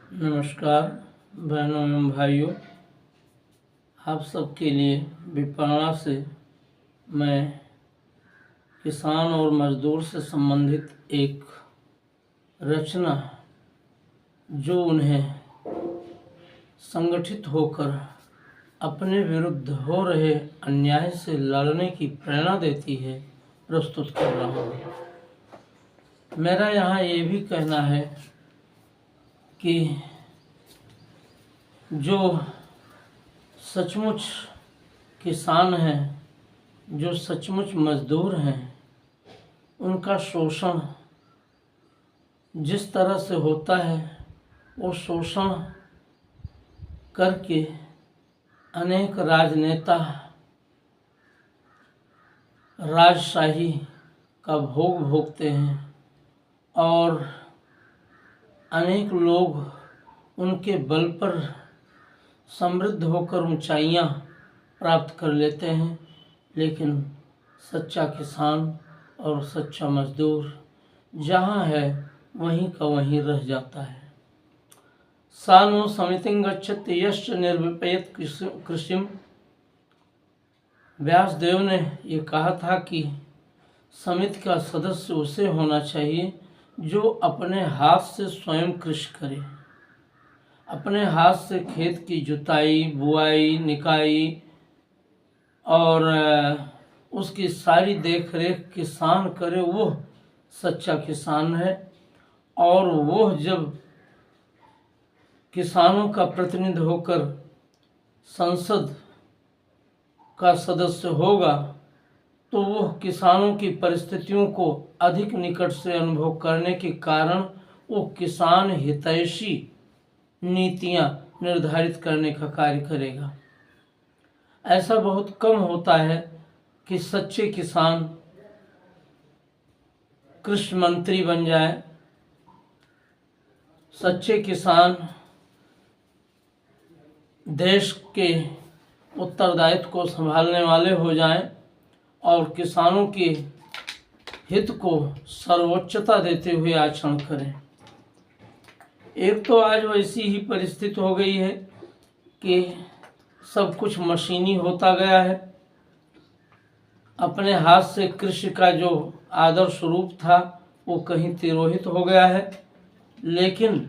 नमस्कार बहनों एवं भाइयों, आप सबके लिए विपणना से मैं किसान और मजदूर से संबंधित एक रचना जो उन्हें संगठित होकर अपने विरुद्ध हो रहे अन्याय से लड़ने की प्रेरणा देती है, प्रस्तुत कर रहा हूँ। मेरा यहाँ ये भी कहना है कि जो सचमुच किसान हैं, जो सचमुच मजदूर हैं, उनका शोषण जिस तरह से होता है, वो शोषण करके अनेक राजनेता राजशाही का भोग भोगते हैं और अनेक लोग उनके बल पर समृद्ध होकर ऊंचाइयां प्राप्त कर लेते हैं, लेकिन सच्चा किसान और सच्चा मजदूर जहाँ है वहीं का वहीं रह जाता है। सानो समितिं गच्छति यश्च निर्विपेत कृषिम। व्यासदेव ने ये कहा था कि समिति का सदस्य उसे होना चाहिए जो अपने हाथ से स्वयं कृषि करे, अपने हाथ से खेत की जुताई, बुआई, निकाई और उसकी सारी देख रेख किसान करे, वो सच्चा किसान है। और वो जब किसानों का प्रतिनिधि होकर संसद का सदस्य होगा तो वो किसानों की परिस्थितियों को अधिक निकट से अनुभव करने के कारण वो किसान हितैषी नीतियां निर्धारित करने का कार्य करेगा। ऐसा बहुत कम होता है कि सच्चे किसान कृषि मंत्री बन जाए, सच्चे किसान देश के उत्तरदायित्व को संभालने वाले हो जाएं और किसानों के हित को सर्वोच्चता देते हुए आचरण करें। एक तो आज वैसी ही परिस्थिति हो गई है कि सब कुछ मशीनी होता गया है। अपने हाथ से कृषि का जो आदर्श रूप था वो कहीं तिरोहित हो गया है, लेकिन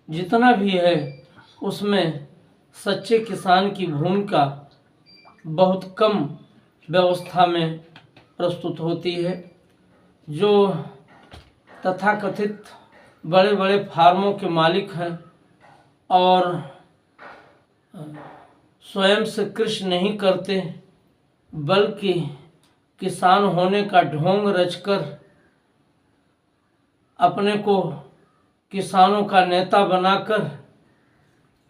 जितना भी है उसमें सच्चे किसान की भूमिका बहुत कम व्यवस्था में प्रस्तुत होती है। जो तथाकथित बड़े बड़े फार्मों के मालिक हैं और स्वयं से कृषि नहीं करते, बल्कि किसान होने का ढोंग रचकर अपने को किसानों का नेता बनाकर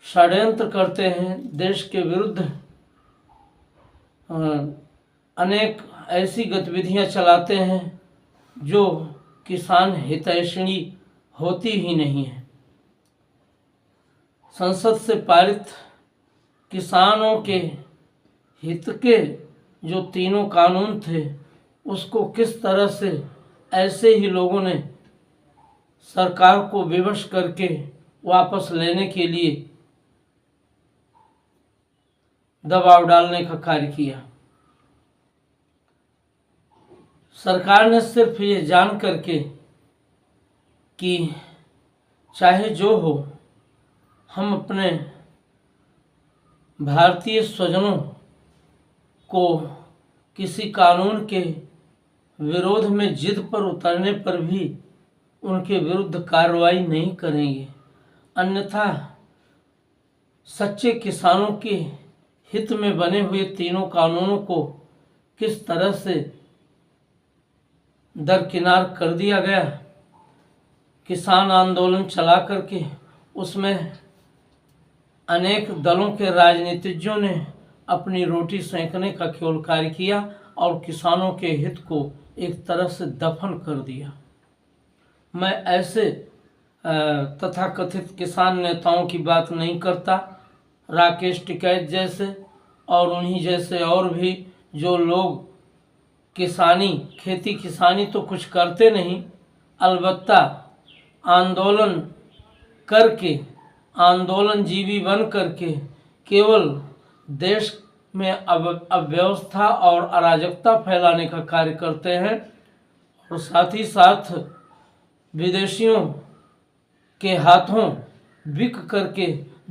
षड्यंत्र करते हैं, देश के विरुद्ध अनेक ऐसी गतिविधियां चलाते हैं जो किसान हितैषणी होती ही नहीं है। संसद से पारित किसानों के हित के जो तीनों कानून थे उसको किस तरह से ऐसे ही लोगों ने सरकार को विवश करके वापस लेने के लिए दबाव डालने का कार्य किया। सरकार ने सिर्फ ये जान करके कि चाहे जो हो, हम अपने भारतीय स्वजनों को किसी कानून के विरोध में जिद पर उतरने पर भी उनके विरुद्ध कार्रवाई नहीं करेंगे, अन्यथा सच्चे किसानों के हित में बने हुए तीनों कानूनों को किस तरह से दरकिनार कर दिया गया। किसान आंदोलन चला करके उसमें अनेक दलों के राजनीतिज्ञों ने अपनी रोटी सेंकने का केवल कार्य किया और किसानों के हित को एक तरह से दफन कर दिया। मैं ऐसे तथाकथित किसान नेताओं की बात नहीं करता, राकेश टिकैत जैसे और उन्हीं जैसे और भी जो लोग खेती किसानी तो कुछ करते नहीं, अलबत्ता आंदोलन करके आंदोलनजीवी बन करके केवल देश में अव्यवस्था और अराजकता फैलाने का कार्य करते हैं और साथ ही साथ विदेशियों के हाथों बिक करके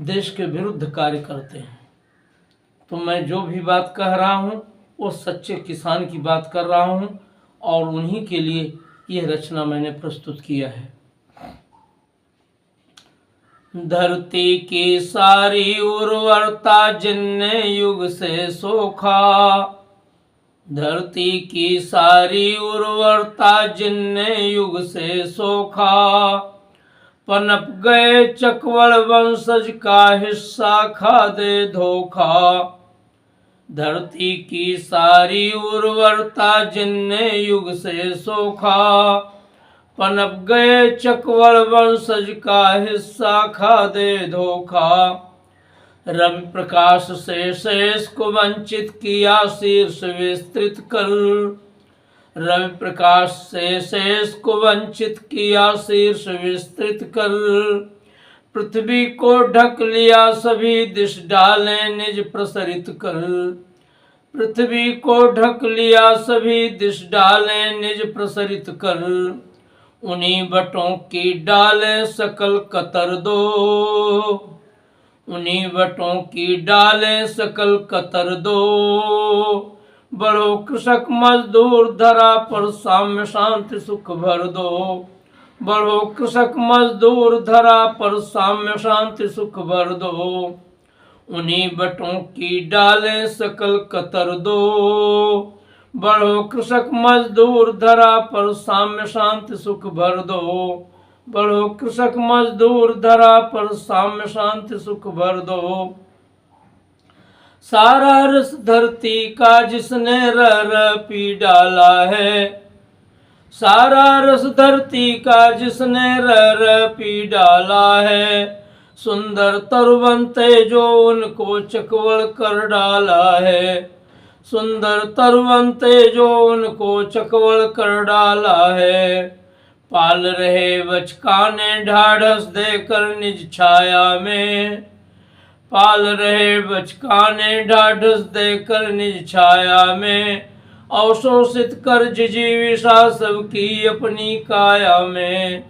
देश के विरुद्ध कार्य करते हैं। तो मैं जो भी बात कह रहा हूँ वो सच्चे किसान की बात कर रहा हूँ और उन्हीं के लिए यह रचना मैंने प्रस्तुत किया है। धरती की सारी उर्वरता जिनने युग से सोखा, धरती की सारी उर्वरता जिनने युग से सोखा, पनप गए चकवड़ वंशज का हिस्सा खा दे धोखा। धरती की सारी उर्वरता जिनने युग से सोखा, पनप गए चकवड़ वंशज का हिस्सा खा दे धोखा। रवि प्रकाश से शेष को वंचित किया शीर्ष विस्तृत कर, रवि प्रकाश से शेष को वंचित किया शीर्ष विस्तृत कर। पृथ्वी को ढक लिया सभी दिश डाले निज प्रसरित कर, पृथ्वी को ढक लिया सभी दिश डाले निज प्रसरित कर। उन्हीं बटों की डालें सकल कतर दो, उन्हीं बटों की डालें सकल कतर दो। बढ़ो कृषक मजदूर धरा पर साम्य शांति सुख भर दो, बढ़ो कृषक मजदूर धरा पर साम्य शांति सुख भर दो। उन्हीं बटों की डालें सकल कतर दो, बढ़ो कृषक मजदूर धरा पर साम्य शांति सुख भर दो, बढ़ो कृषक मजदूर धरा पर साम्य शांति सुख भर दो। सारा रस धरती का जिसने रह रह पी डाला है, सारा रस धरती का जिसने रह रह पी डाला है। सुंदर तरुवंते जो उनको चकवड़ कर डाला है, सुंदर तरुवंते जो उनको चकवड़ कर डाला है। पाल रहे बचकाने ढाढ़स देकर निज छाया में, पाल रहे बचकाने ढाढ़स देकर निज छाया में। अवशोषित कर जिजीविषा सबकी अपनी काया में,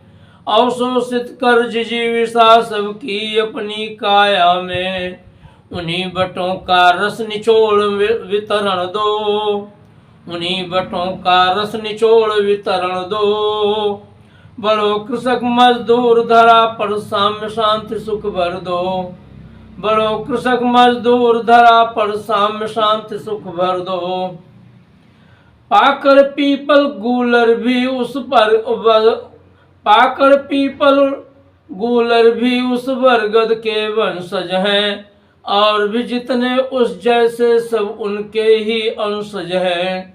अवशोषित कर जिजीविषा सबकी अपनी काया में। उन्हीं बटों का रस निचोड़ वितरण दो, उन्हीं बटों का रस निचोड़ वितरण दो। बढ़ो कृषक मजदूर धरा पर साम्य शांति सुख भर दो, बढ़ो कृषक मजदूर धरा पर साम्य शांति सुख भर दो। पाकड़ पीपल गूलर भी उस पर पाकड़ पीपल गूलर भी उस बरगद के वंशज हैं, और भी जितने उस जैसे सब उनके ही अंशज हैं।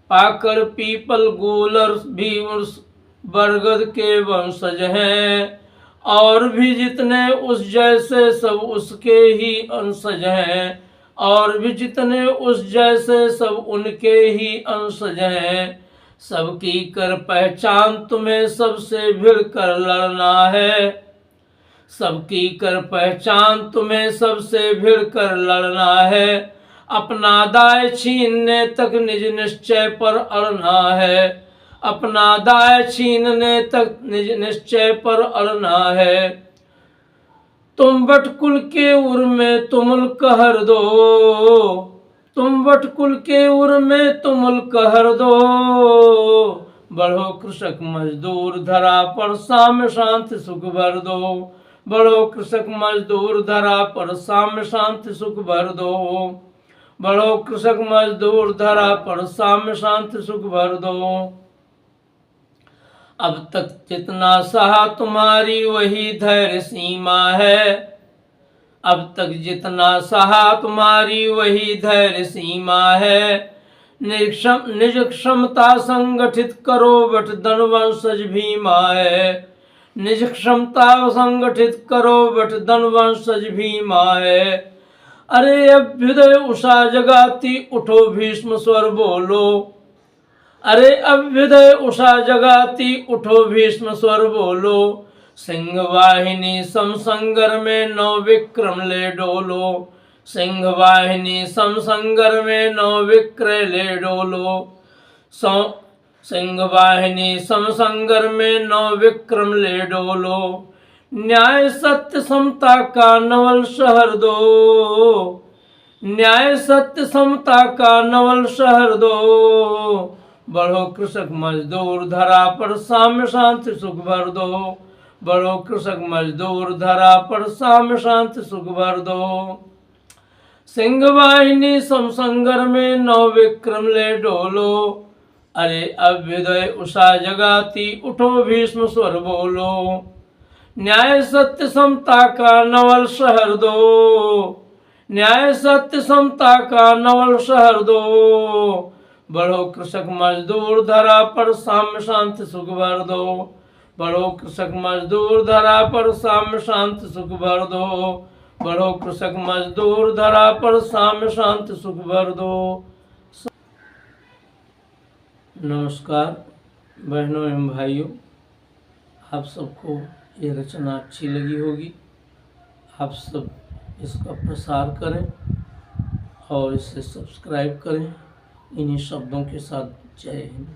पाकड़ पीपल गूलर भी उस बरगद के वंशज हैं, और भी जितने उस जैसे सब उसके ही अंशज हैं, और भी जितने उस जैसे सब उनके ही अंशज हैं। सबकी कर पहचान तुम्हें सबसे भिड़ कर लड़ना है, सबकी कर पहचान तुम्हें सबसे भिड़ कर लड़ना है। अपना दाय छीनने तक निज निश्चय पर अड़ना है, अपना दाय छीनने तक निज निश्चय पर अड़ना है। तुम बटकुल के उर में तुमुल कहर दो, तुम बटकुल के उर में तुमुल कहर दो। बढ़ो कृषक मजदूर धरा पर साम्य शांति सुख भर दो, बढ़ो कृषक मजदूर धरा पर साम्य शांति सुख भर दो, बढ़ो कृषक मजदूर धरा पर साम्य शांति सुख भर दो। अब तक जितना सहा तुम्हारी वही धैर्य सीमा है, अब तक जितना सहा तुम्हारी वही धैर्य सीमा है। निज क्षमता संगठित करो बट धनवंशज भीमा है, निज क्षमता संगठित करो बट धनवंशज भीमा है। अरे अभ्युदय उषा जगाती उठो भीष्म स्वर बोलो, अरे अभ्युदय उषा जगाती उठो भीष्म स्वर बोलो। सिंह वाहिनी समसंगर में नौ विक्रम ले डोलो, सिंह वाहिनी समसंगर में नौ विक्रम ले डोलो, सिंह वाहिनी समसंगर में नौ विक्रम ले डोलो, न्याय सत्य समता का नवल शहर दो, न्याय सत्य समता का नवल शहर दो, बढ़ो कृषक मजदूर धरा पर साम्य शांति सुख भर दो, बढ़ो कृषक मजदूर धरा पर साम्य शांति सुख भर दो, सिंह वाहिनी समसंगर में नौ विक्रम ले डोलो, अरे अभ्युदय उषा जगाती उठो भीष्म स्वर बोलो, न्याय सत्य समता का नवल शहर दो, न्याय सत्य समता का नवल शहर दो, बढ़ो कृषक मजदूर धरा पर साम्य शांति सुख भर दो, बढ़ो कृषक मजदूर धरा पर साम्य शांति सुख भर दो, बढ़ो कृषक मजदूर धरा पर साम्य शांति सुख भर दो। नमस्कार बहनों एवं भाइयों, आप सबको ये रचना अच्छी लगी होगी। आप सब इसका प्रसार करें और इसे सब्सक्राइब करें। इन्हीं शब्दों के साथ जय हिंद।